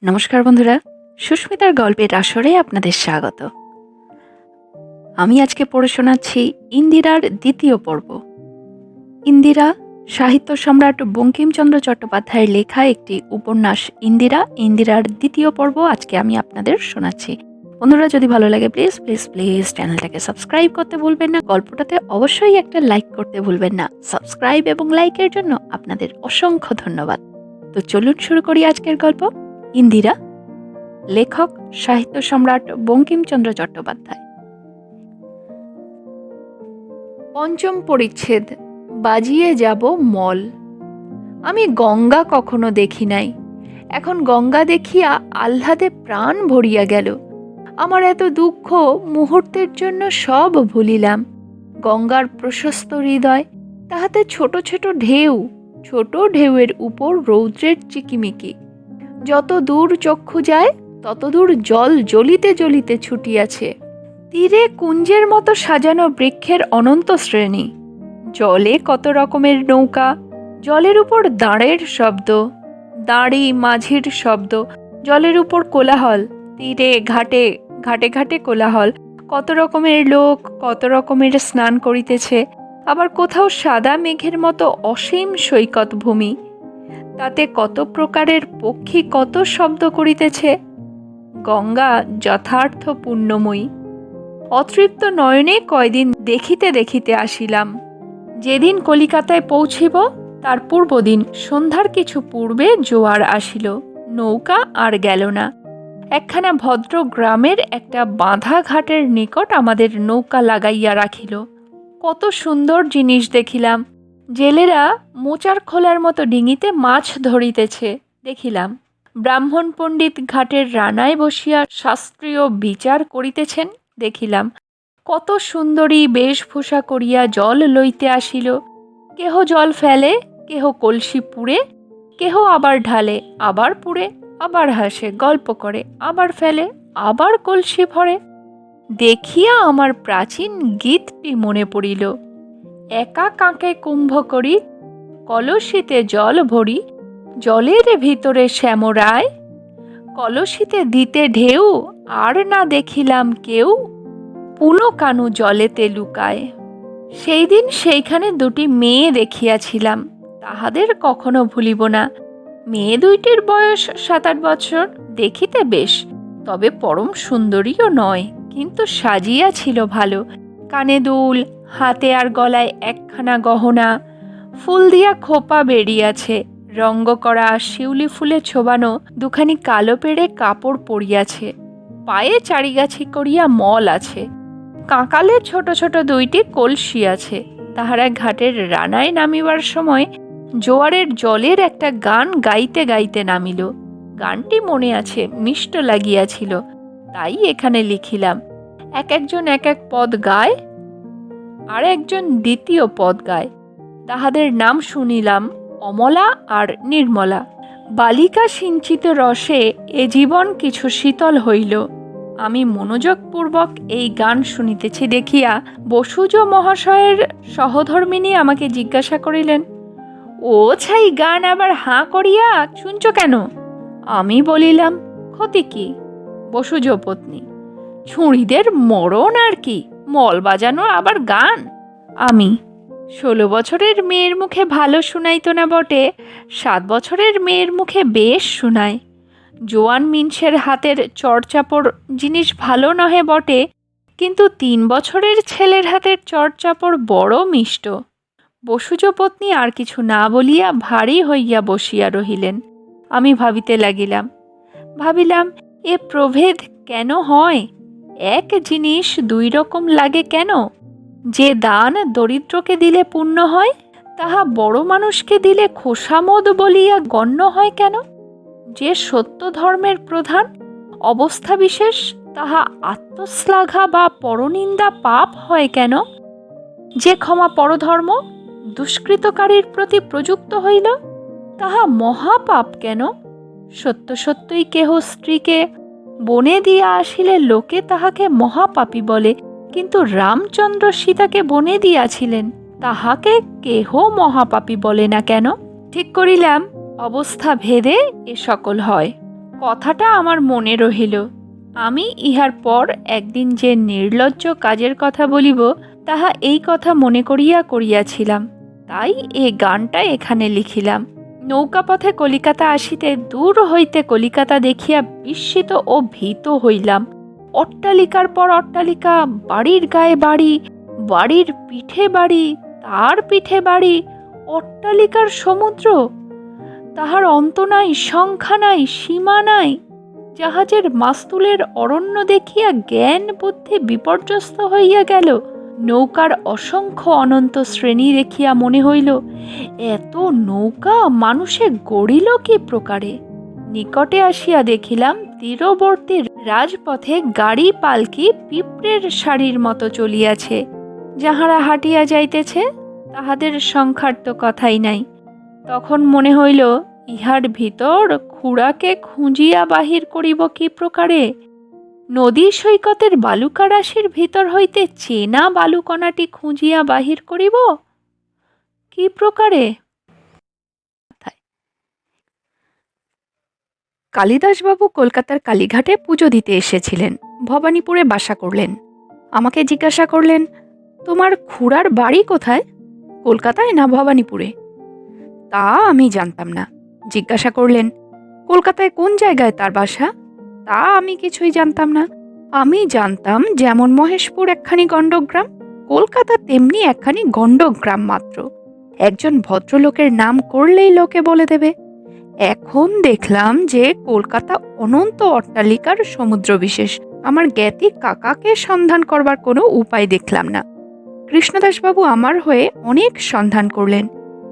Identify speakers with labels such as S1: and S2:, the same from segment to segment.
S1: নমস্কার বন্ধুরা, সুস্মিতার গল্পের আসরে আপনাদের স্বাগত। আমি আজকে পড়ে শোনাচ্ছি ইন্দিরার দ্বিতীয় পর্ব। ইন্দিরা সাহিত্য সম্রাট বঙ্কিমচন্দ্র চট্টোপাধ্যায়ের লেখা একটি উপন্যাস। ইন্দিরার দ্বিতীয় পর্ব আজকে আমি আপনাদের শোনাচ্ছি। বন্ধুরা, যদি ভালো লাগে প্লিজ প্লিজ প্লিজ চ্যানেলটাকে সাবস্ক্রাইব করতে ভুলবেন না। গল্পটাতে অবশ্যই একটা লাইক করতে ভুলবেন না। সাবস্ক্রাইব এবং লাইকের জন্য আপনাদের অসংখ্য ধন্যবাদ। তো চলুন শুরু করি আজকের গল্প। ইন্দিরা, লেখক সাহিত্য সম্রাট বঙ্কিমচন্দ্র চট্টোপাধ্যায়। পঞ্চম পরিচ্ছেদ। বাজিয়ে যাব মল। আমি গঙ্গা কখনো দেখি নাই, এখন গঙ্গা দেখিয়া আহ্লাদে প্রাণ ভরিয়া গেল। আমার এত দুঃখ মুহূর্তের জন্য সব ভুলিলাম। গঙ্গার প্রশস্ত হৃদয়, তাহাতে ছোট ছোট ঢেউ, ছোট ঢেউয়ের উপর রৌদ্রের চিকিমিকি। যত দূর চক্ষু যায় তত দূর জল জ্বলিতে জ্বলিতে ছুটিয়াছে। তীরে কুঞ্জের মতো সাজানো বৃক্ষের অনন্ত শ্রেণী। জলে কত রকমের নৌকা, জলের উপর দাঁড়ের শব্দ, দাঁড়ি মাঝির শব্দ, জলের উপর কোলাহল, তীরে ঘাটে ঘাটে ঘাটে কোলাহল। কত রকমের লোক কত রকমের স্নান করিতেছে। আবার কোথাও সাদা মেঘের মতো অসীম সৈকত ভূমি, তাতে কত প্রকারের পক্ষী কত শব্দ করিতেছে। গঙ্গা যথার্থ পুণ্যময়ী। অতৃপ্ত নয়নে কয়দিন দেখিতে দেখিতে আসিলাম। যেদিন কলিকাতায় পৌঁছিব তার পূর্বদিন সন্ধ্যার কিছু পূর্বে জোয়ার আসিল। নৌকা আর গেল না। একখানা ভদ্র গ্রামের একটা বাঁধা ঘাটের নিকট আমাদের নৌকা লাগাইয়া রাখিল। কত সুন্দর জিনিস দেখিলাম। জেলেরা মোচার খোলার মতো ডিঙিতে মাছ ধরিতেছে দেখিলাম। ব্রাহ্মণ পণ্ডিত ঘাটের রানায় বসিয়া শাস্ত্রীয় বিচার করিতেছেন দেখিলাম। কত সুন্দরী বেশভূষা করিয়া জল লইতে আসিল। কেহ জল ফেলে, কেহ কলসি পুড়ে, কেহ আবার ঢালে, আবার পুড়ে, আবার হাসে, গল্প করে, আবার ফেলে, আবার কলসি ভরে। দেখিয়া আমার প্রাচীন গীতটি মনে পড়িল। একা কাঁকে কুম্ভ করি, কলসিতে জল ভরি, জলের ভিতরে শ্যামরায়, কলসিতে দিতে ঢেউ, আর না দেখিলাম কেউ, পুনো কানু জলেতে লুকায়। সেই দিন সেইখানে দুটি মেয়ে দেখিয়াছিলাম, তাহাদের কখনো ভুলিব না। মেয়ে দুইটির বয়স 7-8 বছর, দেখিতে বেশ, তবে পরম সুন্দরীও নয়, কিন্তু সাজিয়া ছিল ভালো। কানে দুল, হাতে আর গলায় একখানা গহনা, ফুল দিয়া খোপা বেরিয়াছে, রঙ্গ করা শিউলি ফুলে ছোবানো দুখানি কালো পেড়ে কাপড় পরিয়াছে, পায়ে চারিগাছি করিয়া মল আছে, কাঁকালে ছোট ছোট দুইটি কলসি আছে। তাহারা ঘাটের রানায় নামিবার সময় জোয়ারের জলের একটা গান গাইতে গাইতে নামিল। গানটি মনে আছে, মিষ্ট লাগিয়াছিল, তাই এখানে লিখিলাম। একজন এক এক পদ গায়, আর একজন দ্বিতীয় পদ গায়। তাহাদের নাম শুনিলাম অমলা আর নির্মলা। বালিকা সিঞ্চিত রসে এ জীবন কিছু শীতল হইল। আমি মনোযোগপূর্বক এই গান শুনিতেছি দেখিয়া বসুজ মহাশয়ের সহধর্মিনী আমাকে জিজ্ঞাসা করিলেন, ও ছাই গান আবার হাঁ করিয়া শুনছ কেন? আমি বলিলাম, ক্ষতি কি? বসুজ পত্নী, ছুঁড়িদের মরণ আর কি, মল বাজানো আবার গান। আমি, 16 বছরের মেয়ের মুখে ভালো শুনাইতো না বটে, 7 বছরের মেয়ের মুখে বেশ শুনায়। জোয়ান মিনসের হাতের চড়চাপড় জিনিস ভালো নহে বটে, কিন্তু 3 বছরের ছেলের হাতের চড়চাপড় বড় মিষ্ট। বসুজ পত্নী আর কিছু না বলিয়া ভারী হইয়া বসিয়া রহিলেন। আমি ভাবিতে ভাবিলাম এ প্রভেদ কেন হয়? এক জিনিস 2 রকম লাগে কেন? যে দান দরিদ্রকে দিলে পুণ্য হয়, তাহা বড় মানুষকে দিলে খোসামদ বলিয়া গণ্য হয় কেন? যে সত্য ধর্মের প্রধান অবস্থা বিশেষ, তাহা আত্মশ্লাঘা বা পরনিন্দা পাপ হয় কেন? যে ক্ষমা পরধর্ম দুষ্কৃতকারীর প্রতি প্রযুক্ত হইল, তাহা মহাপাপ কেন? সত্য সত্যই কেহ স্ত্রীকে বনে দিয়া আসিলে লোকে তাহাকে মহাপাপী বলে, কিন্তু রামচন্দ্র সীতাকে বনে দিয়াছিলেন, তাহাকে কেহ মহাপাপী বলে না কেন? ঠিক করিলাম অবস্থা ভেদে এ সকল হয়। কথাটা আমার মনে রহিল। আমি ইহার পর একদিন যে নির্লজ্জ কাজের কথা বলিব, তাহা এই কথা মনে করিয়া করিয়াছিলাম। তাই এই গানটা এখানে লিখিলাম। নৌকাপথে কলিকাতা আসিতে দূর হইতে কলিকাতা দেখিয়া বিস্মিত ও ভীত হইলাম। অট্টালিকার পর অট্টালিকা, বাড়ির গায়ে বাড়ি, বাড়ির পিঠে বাড়ি, তার পিঠে বাড়ি, অট্টালিকার সমুদ্র, তাহার অন্ত নাই, সংখ্যা নাই, সীমা নাই। জাহাজের মাস্তুলের অরণ্য দেখিয়া জ্ঞান বুদ্ধি বিপর্যস্ত হইয়া গেল। নৌকার অসংখ্য অনন্ত শ্রেণী দেখিয়া মনে হইল, এত নৌকা মানুষে গড়িল কি প্রকারে। নিকটে আসিয়া দেখিলাম তীরবর্তী রাজপথে গাড়ি পালকি পিঁপড়ের সারির মতো চলিয়াছে। যাহারা হাঁটিয়া যাইতেছে তাহাদের সংখ্যার তো কথাই নাই। তখন মনে হইল, ইহার ভিতর খুড়াকে খুঁজিয়া বাহির করিব কি প্রকারে। নদী সৈকতের বালুকা রাশির ভিতর হইতে চেনা বালুকণাটি খুঁজিয়া বাহির করিব কি প্রকারে। কালিদাসবাবু কলকাতার কালীঘাটে পুজো দিতে এসেছিলেন। ভবানীপুরে বাসা করলেন। আমাকে জিজ্ঞাসা করলেন, তোমার খুড়ার বাড়ি কোথায়? কলকাতায় না ভবানীপুরে? তা আমি জানতাম না। জিজ্ঞাসা করলেন, কলকাতায় কোন জায়গায় তার বাসা? তা আমি কিছুই জানতাম না। আমি জানতাম যেমন মহেশপুর একখানি গণ্ডগ্রাম, কলকাতা তেমনি একখানি গণ্ডগ্রাম মাত্র। একজন ভদ্রলোকের নাম করলেই লোকে বলে দেবে। এখন দেখলাম যে কলকাতা অনন্ত অট্টালিকার সমুদ্র বিশেষ। আমার জ্ঞাতি কাকাকে সন্ধান করবার কোনো উপায় দেখলাম না। কৃষ্ণদাসবাবু আমার হয়ে অনেক সন্ধান করলেন,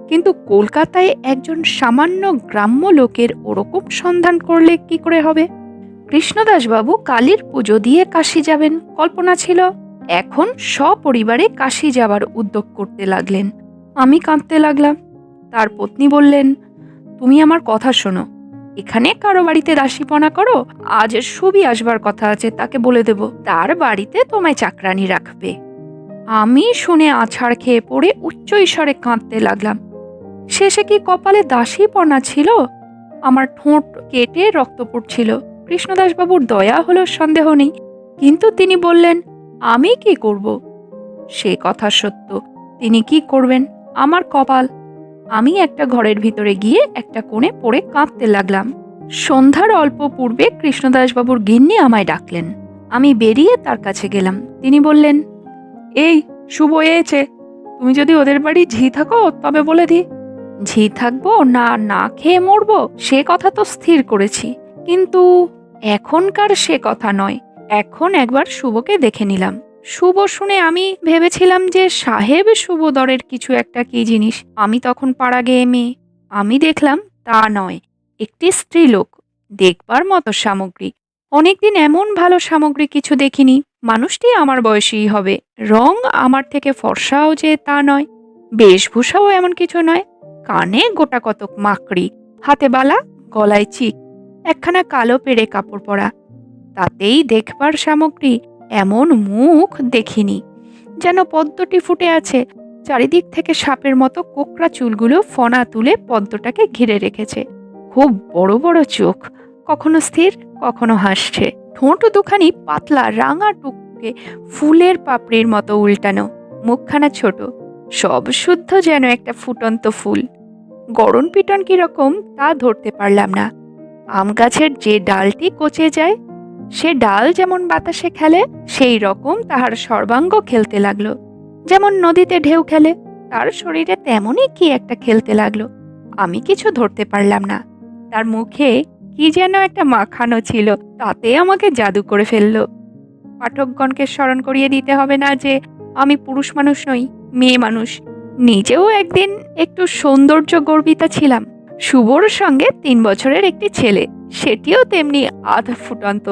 S1: কিন্তু কলকাতায় একজন সামান্য গ্রাম্য লোকের ওরকম সন্ধান করলে কি করে হবে? কৃষ্ণদাসবাবু কালীর পুজো দিয়ে কাশী যাবেন কল্পনা ছিল। এখন সপরিবারে কাশী যাবার উদ্যোগ করতে লাগলেন। আমি কাঁদতে লাগলাম। তার পত্নী বললেন, তুমি আমার কথা শোনো, এখানে কারো বাড়িতে দাসীপনা করো, আজ সুবি আসবার কথা আছে, তাকে বলে দেব, তার বাড়িতে তোমায় চাকরানি রাখবে। আমি শুনে আছাড় খেয়ে পড়ে উচ্চ ঈশ্বরে কাঁদতে লাগলাম। শেষে কি কপালে দাসীপনা ছিল? আমার ঠোঁট কেটে রক্ত পড়ছিল। কৃষ্ণদাসবাবুর দয়া হলো সন্দেহ নেই, কিন্তু তিনি বললেন, আমি কি করব? সে কথা সত্য, তিনি কি করবেন? আমার কপাল। আমি একটা ঘরের ভিতরে গিয়ে একটা কোণে পড়ে কাঁদতে লাগলাম। সন্ধ্যার অল্প পূর্বে কৃষ্ণদাসবাবুর গিন্নি আমায় ডাকলেন। আমি বেরিয়ে তার কাছে গেলাম। তিনি বললেন, এই শুভ এসেছে, তুমি যদি ওদের বাড়ি ঝি থাকো তবে বলে দি। ঝি থাকবো না না খেয়ে মরবো সে কথা তো স্থির করেছি, কিন্তু এখনকার সে কথা নয়। এখন একবার শুভকে দেখে নিলাম। শুভ শুনে আমি ভেবেছিলাম যে সাহেব শুভদরের কিছু একটা কি জিনিস। আমি তখন পাড়া গেয়ে মেয়ে। আমি দেখলাম তা নয়, একটি স্ত্রীলোক, দেখবার মতো সামগ্রী। অনেকদিন এমন ভালো সামগ্রী কিছু দেখিনি। মানুষটি আমার বয়সীই হবে। রং আমার থেকে ফর্সাও যে তা নয়, বেশভূষাও এমন কিছু নয়। কানে গোটা কতক মাকড়ি, হাতে বালা, গলায় চিক, একখানা কালো পেড়ে কাপড় পরা। তাতেই দেখবার সামগ্রী। এমন মুখ দেখিনি, যেন পদ্মটি ফুটে আছে। চারিদিক থেকে সাপের মতো কোকড়া চুলগুলো ফনা তুলে পদ্মটাকে ঘিরে রেখেছে। খুব বড় বড় চোখ, কখনো স্থির কখনো হাসছে। ঠোঁট দুখানি পাতলা রাঙা টুকটুকে ফুলের পাপড়ির মতো উল্টানো। মুখখানা ছোট, সব শুদ্ধ যেন একটা ফুটন্ত ফুল। গড়ন পিটন কিরকম তা ধরতে পারলাম না। আম গাছের যে ডালটি কচে যায়, সে ডাল যেমন বাতাসে খেলে, সেই রকম তাহার সর্বাঙ্গ খেলতে লাগলো। যেমন নদীতে ঢেউ খেলে, তার শরীরে তেমনই কি একটা খেলতে লাগলো। আমি কিছু ধরতে পারলাম না। তার মুখে কি যেন একটা মাখানো ছিল, তাতে আমাকে জাদু করে ফেললো। পাঠকগণকে স্মরণ করিয়ে দিতে হবে না যে আমি পুরুষ মানুষ নই, মেয়ে মানুষ। নিজেও একদিন একটু সৌন্দর্য গর্বিতা ছিলাম। শুভর সঙ্গে 3 বছরের একটি ছেলে, সেটিও তেমনি আধা ফুটন্ত।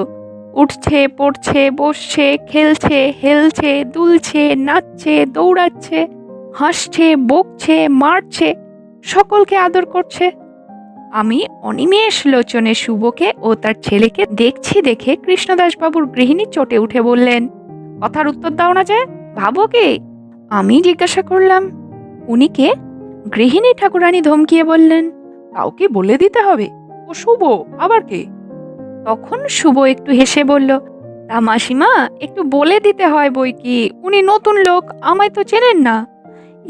S1: উঠছে, পড়ছে, বসছে, খেলছে, হেলছে, দুলছে, নাচছে, দৌড়াচ্ছে, হাসছে, বকছে, মারছে, সকলকে আদর করছে। আমি অনিমেষ লোচনে শুভকে ও তার ছেলেকে দেখছি দেখে কৃষ্ণদাসবাবুর গৃহিণী চটে উঠে বললেন, কথার উত্তর দাও না যে, ভাবো কে? আমি জিজ্ঞাসা করলাম, উনি কে? গৃহিণী ঠাকুরানী ধমকিয়ে বললেন, কাউকে বলে দিতে হবে। ও শুভ আবার কে? তখন শুভ একটু হেসে বলল, তা মাসিমা, একটু বলে দিতে হয় বই কি, উনি নতুন লোক, আমায় তো চেনেন না।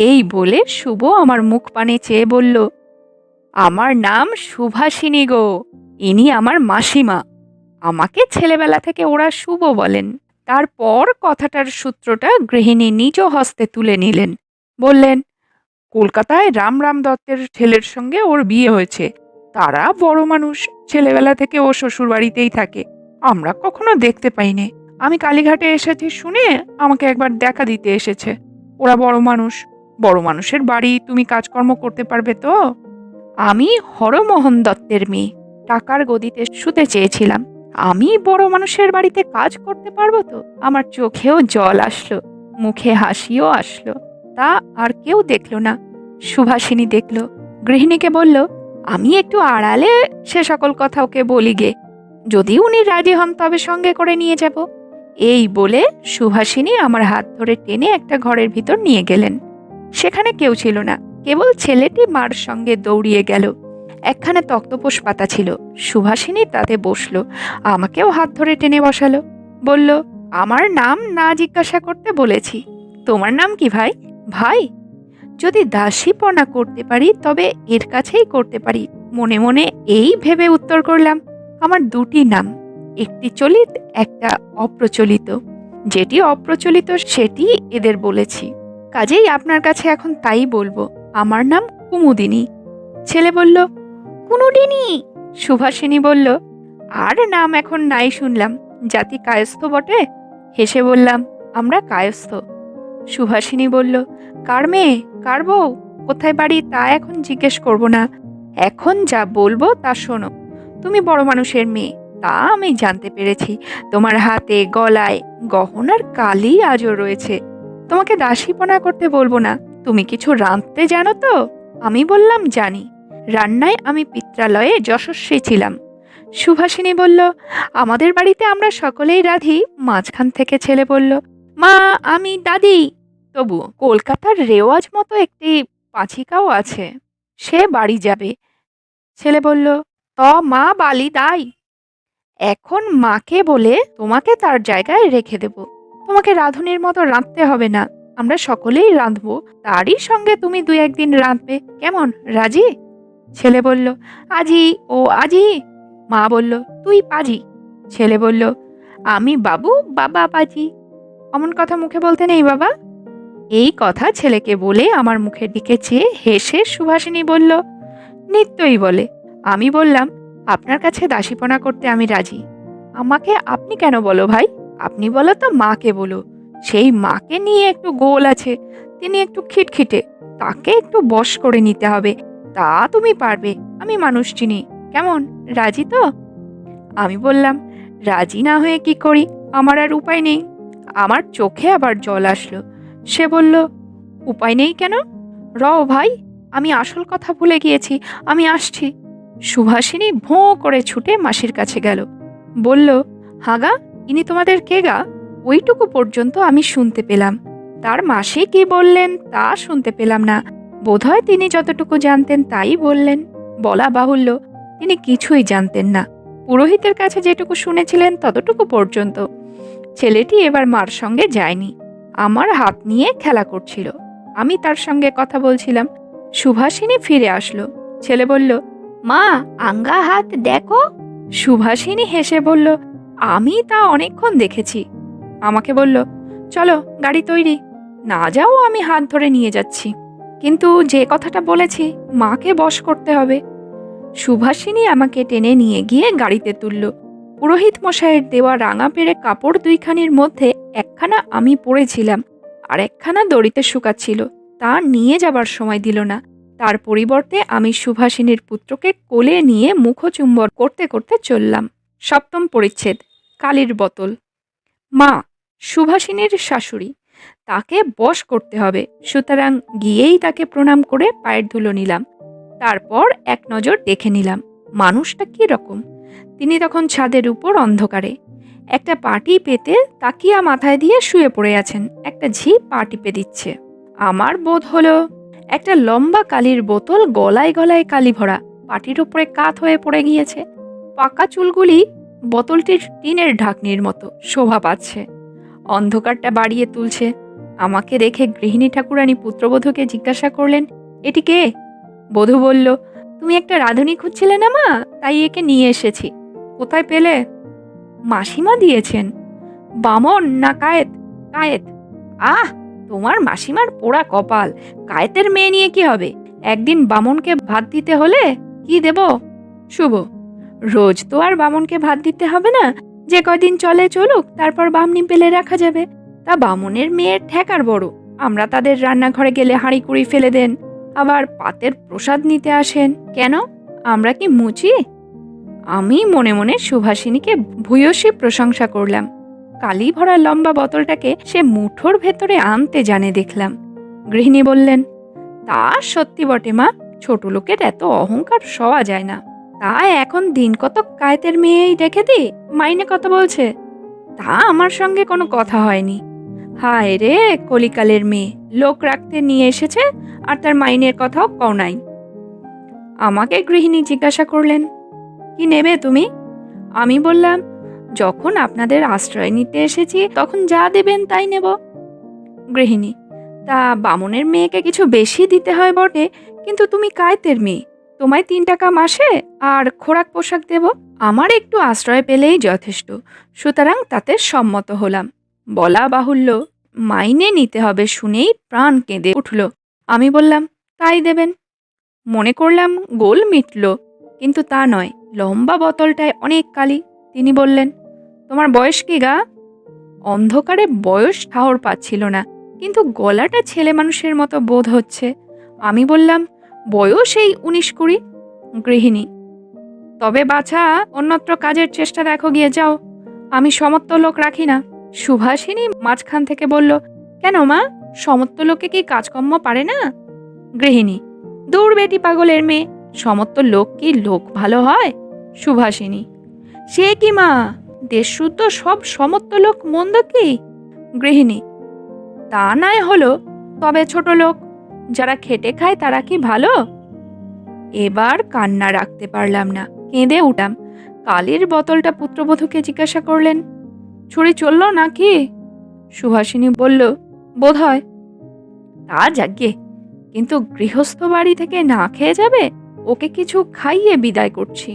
S1: এই বলে শুভ আমার মুখ পানে চেয়ে বলল, আমার নাম সুভাষিনী গো, ইনি আমার মাসিমা। আমাকে ছেলেবেলা থেকে ওরা শুভ বলেন। তারপর কথাটার সূত্রটা গৃহিণী নিজ হস্তে তুলে নিলেন। বললেন, কলকাতায় রাম রাম দত্তের ছেলের সঙ্গে ওর বিয়ে হয়েছে। তারা বড় মানুষ, ছেলেবেলা থেকে ও শ্বশুর বাড়িতেই থাকে, আমরা কখনো দেখতে পাইনি। আমি কালীঘাটে এসেছি শুনে আমাকে একবার দেখা দিতে এসেছে। ওরা বড় মানুষ, বড় মানুষের বাড়ি, তুমি কাজকর্ম করতে পারবে তো? আমি হরমোহন দত্তের মেয়ে, টাকার গদিতে শুতে চেয়েছিলাম। আমি বড় মানুষের বাড়িতে কাজ করতে পারবো তো? আমার চোখেও জল আসলো, মুখে হাসিও আসলো। তা আর কেউ দেখলো না, সুভাষিনী দেখল। গৃহিণীকে বলল, আমি একটু আড়ালে সে সকল কথা ওকে বলি গে, যদি উনি রাজি হন তবে সঙ্গে করে নিয়ে যাব। এই বলে সুভাষিনী আমার হাত ধরে টেনে একটা ঘরের ভিতর নিয়ে গেলেন। সেখানে কেউ ছিল না, কেবল ছেলেটি মার সঙ্গে দৌড়িয়ে গেল। একখানা তক্তপোষ পাতা ছিল, সুভাষিনী তাতে বসলো, আমাকেও হাত ধরে টেনে বসালো। বলল, আমার নাম না জিজ্ঞাসা করতে বলেছি। তোমার নাম কি ভাই? ভাই? যদি দাসীপনা করতে পারি তবে এর কাছেই করতে পারি, মনে মনে এই ভেবে উত্তর করলাম। আমার দুটি নাম, একটি চলিত, একটা অপ্রচলিত। যেটি অপ্রচলিত সেটি এদের বলেছি, কাজেই আপনার কাছে এখন তাই বলবো। আমার নাম কুমুদিনী। ছেলে বলল, কুনুডিনী। সুভাষিনী বলল, আর নাম এখন নাই শুনলাম, জাতি কায়স্থ বটে। হেসে বললাম, আমরা কায়স্থ। সুভাষিনী বলল, কার মেয়ে, কার বউ, কোথায় বাড়ি তা এখন জিজ্ঞেস করব না, এখন যা বলবো তা শোনো। তুমি বড় মানুষের মেয়ে, তা আমি জানতে পেরেছি। তোমার হাতে গলায় গহনার কালি আজও রয়েছে। তোমাকে দাসীপনা করতে বলবো না। তুমি কিছু রাঁধতে জানো তো? আমি বললাম, জানি। রান্নায় আমি পিত্রালয়ে যশস্বী ছিলাম। সুভাষিনী বলল, আমাদের বাড়িতে আমরা সকলেই রাঁধি। মাঝখান থেকে ছেলে বলল, মা, আমি দাদি। তবু কলকাতার রেওয়াজ মতো একটি পাঁচিকাও আছে, সে বাড়ি যাবে। ছেলে বলল, ত মা বালি দাই। এখন মাকে বলে তোমাকে তার জায়গায় রেখে দেব। তোমাকে রাঁধুনির মতো রাঁধতে হবে না, আমরা সকলেই রাঁধবো, তারই সঙ্গে তুমি দুই একদিন রাঁধবে, কেমন, রাজি? ছেলে বলল, আজি, ও আজি। মা বলল, তুই পাজি। ছেলে বলল, আমি বাবু, বাবা পাজি। অমন কথা মুখে বলতে নেই বাবা। এই কথা ছেলেকে বলে আমার মুখের দিকে চেয়ে হেসে সুভাষিনী বলল, নিত্যই বলে। আমি বললাম, আপনার কাছে দাসীপনা করতে আমি রাজি। আমাকে আপনি কেন বলো ভাই? আপনি বলো তো মাকে বলো। সেই মাকে নিয়ে একটু গোল আছে, তিনি একটু খিটখিটে, তাকে একটু বশ করে নিতে হবে। তা তুমি পারবে, আমি মানুষ চিনি, কেমন, রাজি তো? আমি বললাম, রাজি না হয়ে কি করি, আমার আর উপায় নেই। আমার চোখে আবার জল আসলো। সে বলল, উপায় নেই কেন? রও ভাই, আমি আসল কথা ভুলে গিয়েছি, আমি আসছি। সুভাষিনী ভোঁ করে ছুটে মাসির কাছে গেল। বলল, হাগা, ইনি তোমাদের কে গা? ওইটুকু পর্যন্ত আমি শুনতে পেলাম, তার মাসি কি বললেন তা শুনতে পেলাম না। বোধহয় তিনি যতটুকু জানতেন তাই বললেন। বলা বাহুল্য, তিনি কিছুই জানতেন না, পুরোহিতের কাছে যেটুকু শুনেছিলেন ততটুকু পর্যন্ত। ছেলেটি এবার মার সঙ্গে যায়নি, আমার হাত নিয়ে খেলা করছিল, আমি তার সঙ্গে কথা বলছিলাম। সুভাষিনী ফিরে আসলো। ছেলে বলল, মা, আঙ্গা হাত দেখো। সুভাষিনী হেসে বলল, আমি তা অনেকক্ষণ দেখেছি। আমাকে বলল, চলো, গাড়ি তৈরি, না যাও আমি হাত ধরে নিয়ে যাচ্ছি, কিন্তু যে কথাটা বলেছি মাকে বশ করতে হবে। সুভাষিনী আমাকে টেনে নিয়ে গিয়ে গাড়িতে তুলল। পুরোহিত মশাইয়ের দেওয়া রাঙা পেড়ে কাপড় দুইখানির মধ্যে একখানা আমি পরেছিলাম, আর একখানা দড়িতে শুকাচ্ছিল, তা নিয়ে যাবার সময় দিল না। তার পরিবর্তে আমি সুভাষিনীর পুত্রকে কোলে নিয়ে মুখচুম্বন করতে করতে চললাম। সপ্তম পরিচ্ছেদ। কালির বোতল। মা, সুভাষিনীর শাশুড়ি, তাকে বশ করতে হবে, সুতরাং গিয়েই তাকে প্রণাম করে পায়ের ধুলো নিলাম। তারপর এক নজর দেখে নিলাম মানুষটা কি রকম। তিনি তখন ছাদের উপর অন্ধকারে একটা পা টিপেতে তাকিয়া মাথায় দিয়ে শুয়ে পড়ে আছেন, একটা ঝি পা টিপে দিচ্ছে। আমার বোধ হলো একটা লম্বা কালির বোতল গলায় গলায় কালি ভরা পাটির উপরে কাত হয়ে পড়ে গিয়েছে। পাকা চুলগুলি বোতলটির টিনের ঢাকনির মতো শোভা পাচ্ছে, অন্ধকারটা বাড়িয়ে তুলছে। আমাকে দেখে গৃহিণী ঠাকুরানী পুত্রবধূকে জিজ্ঞাসা করলেন, এটি কে? বধূ বলল, তুমি একটা রাঁধুনি খুঁজছিলে না মা, তাই একে নিয়ে এসেছি। কোথায় পেলে? মাসিমা দিয়েছেন। বামন না কায়েত? কায়েত। আহ, তোমার মাসিমার পোড়া কপাল, কায়েতের মেয়ে নিয়ে কি হবে? একদিন বামনকে ভাত দিতে হলে কি দেব? শুভ, রোজ তো আর বামনকে ভাত দিতে হবে না, যে কয়দিন চলে চলুক, তারপর বামনি পেলে রাখা যাবে। তা বামনের মেয়ের ঠেকার বড়, আমরা তাদের রান্নাঘরে গেলে হাঁড়ি কুড়ি ফেলে দেন, আবার পাতের প্রসাদ নিতে আসেন। কেন, আমরা কি মুচি? আমি মনে মনে সুভাষিনীকে ভূয়সী প্রশংসা করলাম। কালি ভরা লম্বা বোতলটাকে সে মুঠোর ভেতরে আনতে জানে দেখলাম। গৃহিণী বললেন, তা সত্যি বটে মা, ছোট লোকের এত অহংকার সওয়া যায় না। তা এখন দিন কত কায়েতের মেয়েই রেখে দি, মাইনে কত বলছে? তা আমার সঙ্গে কোনো কথা হয়নি। হায় রে কলিকালের মেয়ে, লোক রাখতে নিয়ে এসেছে আর তার মাইনের কথাও কও নাই। আমাকে গৃহিণী জিজ্ঞাসা করলেন, কি নেবে তুমি? আমি বললাম, যখন আপনাদের আশ্রয় নিতে এসেছি তখন যা দেবেন তাই নেব। গৃহিণী, তা বামনের মেয়েকে কিছু বেশি দিতে হয় বটে, কিন্তু তুমি কায়েতের মেয়ে, তোমায় 3 টাকা মাসে আর খোরাক পোশাক দেব। আমার একটু আশ্রয় পেলেই যথেষ্ট, সুতরাং তাতে সম্মত হলাম। বলা বাহুল্য, মাইনে নিতে হবে শুনেই প্রাণ কেঁদে উঠল। আমি বললাম, তাই দেবেন। মনে করলাম গোল মিটল, কিন্তু তা নয়, লম্বা বোতলটায় অনেক কালি। তিনি বললেন, তোমার বয়স কি গা? অন্ধকারে বয়স ঠাহর পাচ্ছিল না, কিন্তু গলাটা ছেলে মানুষের মতো বোধ হচ্ছে। আমি বললাম, বয়স এই 19-20। গৃহিণী, তবে বাছা, অন্যত্র কাজের চেষ্টা দেখো গিয়ে, যাও, আমি সমত্ব লোক রাখি না। সুভাষিনী মাঝখান থেকে বলল, কেন মা, সমত্ব লোকে কি কাজকর্ম পারে না? গৃহিণী, দূর বেটি পাগলের মেয়ে, সমত্ব লোক কি লোক ভালো হয়? সুভাষিনী, সে কি মা, দেশশুদ্ধ সব সমত্ব লোক মন্দ কি? গৃহিণী, তা নয় হলো, তবে ছোট লোক যারা খেটে খায় তারা কি ভালো? এবার কান্না রাখতে পারলাম না, কেঁদে উঠাম। কালির বোতলটা পুত্রবধূকে জিজ্ঞাসা করলেন, ছুরি চলল নাকি? সুভাষিনী বলল, বোধ হয়। তা যাগ্যে, কিন্তু গৃহস্থ বাড়ি থেকে না খেয়ে যাবে, ওকে কিছু খাইয়ে বিদায় করছি।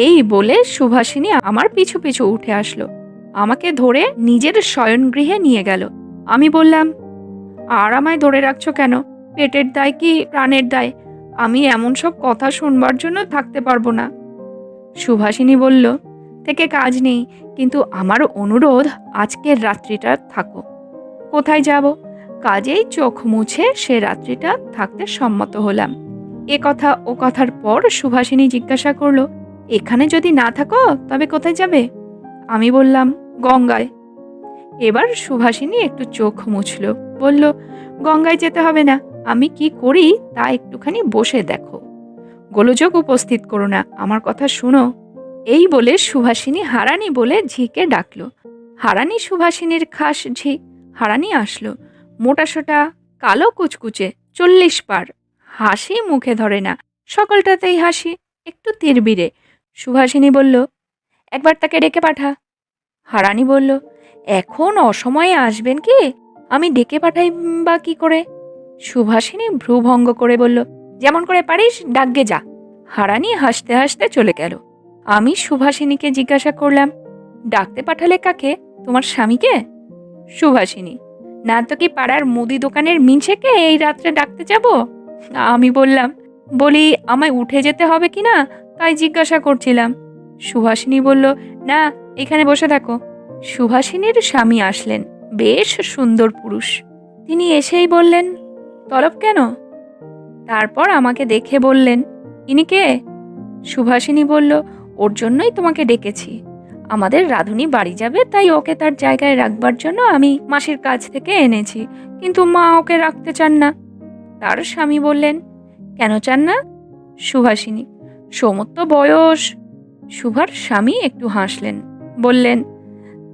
S1: এই বলে সুভাষিনী আমার পিছু পিছু উঠে আসলো, আমাকে ধরে নিজের শয়নগৃহে নিয়ে গেল। আমি বললাম, আর আমায় ধরে রাখছো কেন? পেটের দায় কি প্রাণের দায়? আমি এমন সব কথা শুনবার জন্য থাকতে পারবো না। সুভাষিনী বলল, থেকে কাজ নেই, কিন্তু আমার অনুরোধ, আজকের রাত্রিটা থাকো। কোথায় যাব? কাজেই চোখ মুছে সে রাত্রিটা থাকতে সম্মত হলাম। এ কথা ও কথার পর সুভাষিনী জিজ্ঞাসা করলো, এখানে যদি না থাকো তবে কোথায় যাবে? আমি বললাম, গঙ্গায়। এবার সুভাষিনী একটু চোখ মুছল, বলল, গঙ্গায় যেতে হবে না, আমি কি করি তা একটুখানি বসে দেখো, গোলযোগ উপস্থিত করো না, আমার কথা শুনো। এই বলে সুভাষিনী হারানি বলে ঝিকে ডাকলো। হারানি সুভাষিনীর খাস ঝি। হারানি আসলো, মোটাসোটা, কালো কুচকুচে, 40 পার, হাসি মুখে ধরে না, সকলটাতেই হাসি, একটু তিরবিরে। সুভাষিনী বলল, একবার তাকে ডেকে পাঠা। হারানি বলল, এখন অসময়ে আসবেন কি? আমি ডেকে পাঠাই বা কি করে? সুভাষিনী ভ্রুভঙ্গ করে বলল, যেমন করে পারিস ডাকগে যা। হারানি হাসতে হাসতে চলে গেল। আমি সুভাষিনীকে জিজ্ঞাসা করলাম, ডাকতে পাঠালে কাকে? তোমার স্বামীকে? সুভাষিনী, না তো কি পাড়ার মুদি দোকানের মিনছেকে এই রাত্রে ডাকতে যাব? আমি বললাম, বলি আমায় উঠে যেতে হবে কি না, তাই জিজ্ঞাসা করছিলাম। সুভাষিনী বলল, না, এখানে বসে থাকো। সুভাষিনীর স্বামী আসলেন, বেশ সুন্দর পুরুষ। তিনি এসেই বললেন, তলব কেন? তারপর আমাকে দেখে বললেন, ইনি কে? সুভাষিনী বলল, ওর জন্যই তোমাকে ডেকেছি। আমাদের রাঁধুনি বাড়ি যাবে, তাই ওকে তার জায়গায় রাখবার জন্য আমি মাসির কাছ থেকে এনেছি, কিন্তু মা ওকে রাখতে চান না। তার স্বামী বললেন, কেন চান না? সুভাষিনী, সমস্ত বয়স। সুভার স্বামী একটু হাসলেন, বললেন,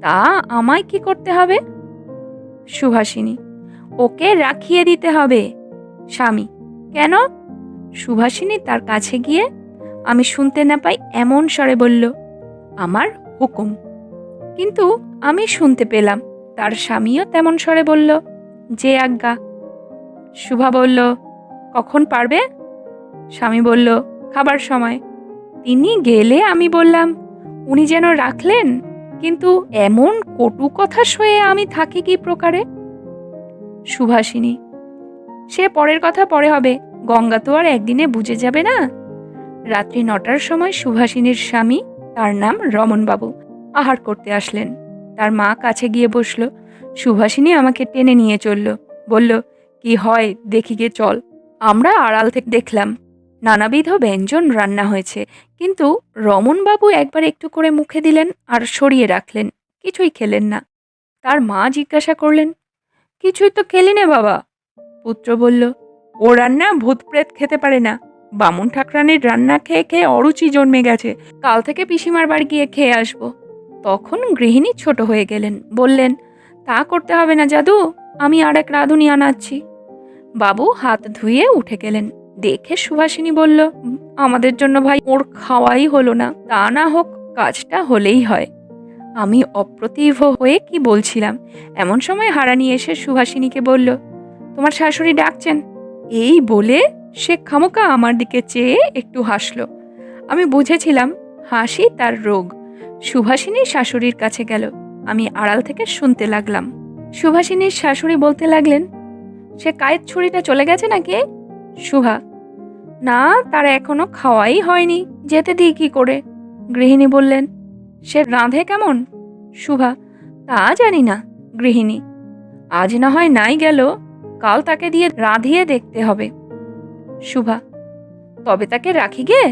S1: তা আমায় কি করতে হবে? সুভাষিনী, ওকে রাখিয়ে দিতে হবে। স্বামী, কেন? সুভাষিনী তার কাছে গিয়ে আমি শুনতে না পাই এমন স্বরে বলল, আমার হুকুম। কিন্তু আমি শুনতে পেলাম তার স্বামীও তেমন স্বরে বলল, যে আজ্ঞা। শুভা বলল, কখন পারবে? স্বামী বলল, খাবার সময়। তিনি গেলে আমি বললাম, উনি যেন রাখলেন, কিন্তু এমন কটু কথা সয়ে আমি থাকি কি প্রকারে? সুভাষিনী, সে পরের কথা পরে হবে, গঙ্গা তো আর একদিনে বুঝে যাবে না। রাত্রি 9টার সময় সুভাষিনীর স্বামী, তার নাম রমনবাবু, আহার করতে আসলেন। তার মা কাছে গিয়ে বসল। সুভাষিনী আমাকে টেনে নিয়ে চলল, বলল, কি হয় দেখি গে চল। আমরা আড়াল থেকে দেখলাম নানাবিধ ব্যঞ্জন রান্না হয়েছে, কিন্তু রমনবাবু একবার একটু করে মুখে দিলেন আর সরিয়ে রাখলেন, কিছুই খেলেন না। তার মা জিজ্ঞাসা করলেন, কিছুই তো খেলি না বাবা। পুত্র বলল, ও রান্না ভূত প্রেত খেতে পারে না। বামুন ঠাকরানির রান্না খেয়ে খেয়ে অরুচি জন্মে গেছে, কাল থেকে পিসিমার বাড়ি গিয়ে খেয়ে আসবো। তখন গৃহিণী ছোট হয়ে গেলেন, বললেন, তা করতে হবে না জাদু, আমি আর এক রাঁধুনি আনাচ্ছি। বাবু হাত ধুয়ে উঠে গেলেন। দেখে সুভাষিনী বলল, আমাদের জন্য ভাই ওর খাওয়াই হলো না, তা না হোক কাজটা হলেই হয়। আমি অপ্রতিভ হয়ে কি বলছিলাম, এমন সময় হারানি এসে সুভাষিনীকে বলল, তোমার শাশুড়ি ডাকছেন। এই বলে সে খামোকা আমার দিকে চেয়ে একটু হাসল। আমি বুঝেছিলাম হাসি তার রোগ। সুভাষিনী শাশুড়ির কাছে গেল। আমি আড়াল থেকে শুনতে লাগলাম। সুভাষিনীর শাশুড়ি বলতে লাগলেন, সে কায়েত ছুরিটা চলে গেছে নাকি? শুভা, না, তার এখনো খাওয়াই হয়নি, যেতে দিই কি করে? গৃহিণী বললেন, সে রাঁধে কেমন? শুভা, তা জানি না। গৃহিণী, আজ না হয় নাই গেল, কাল তাকে দিয়ে রাঁধিয়ে দেখতে হবে। শুভা, তবে তাকে রাখি গে।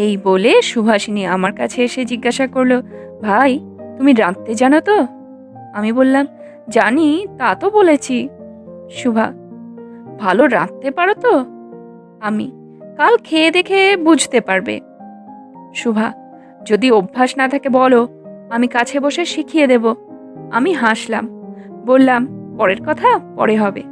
S1: এই বলে সুভাষিনী আমার কাছে এসে জিজ্ঞাসা করলো, ভাই, তুমি রাঁধতে জানো তো? আমি বললাম, জানি, তা তো বলেছি। শুভা, ভালো রাঁধতে পারো তো? আমি, কাল খেয়ে দেখে বুঝতে পারবে। শুভা, যদি অভ্যাস না থাকে বলো, আমি কাছে বসে শিখিয়ে দেব। আমি হাসলাম, বললাম, পরের কথা পরে হবে।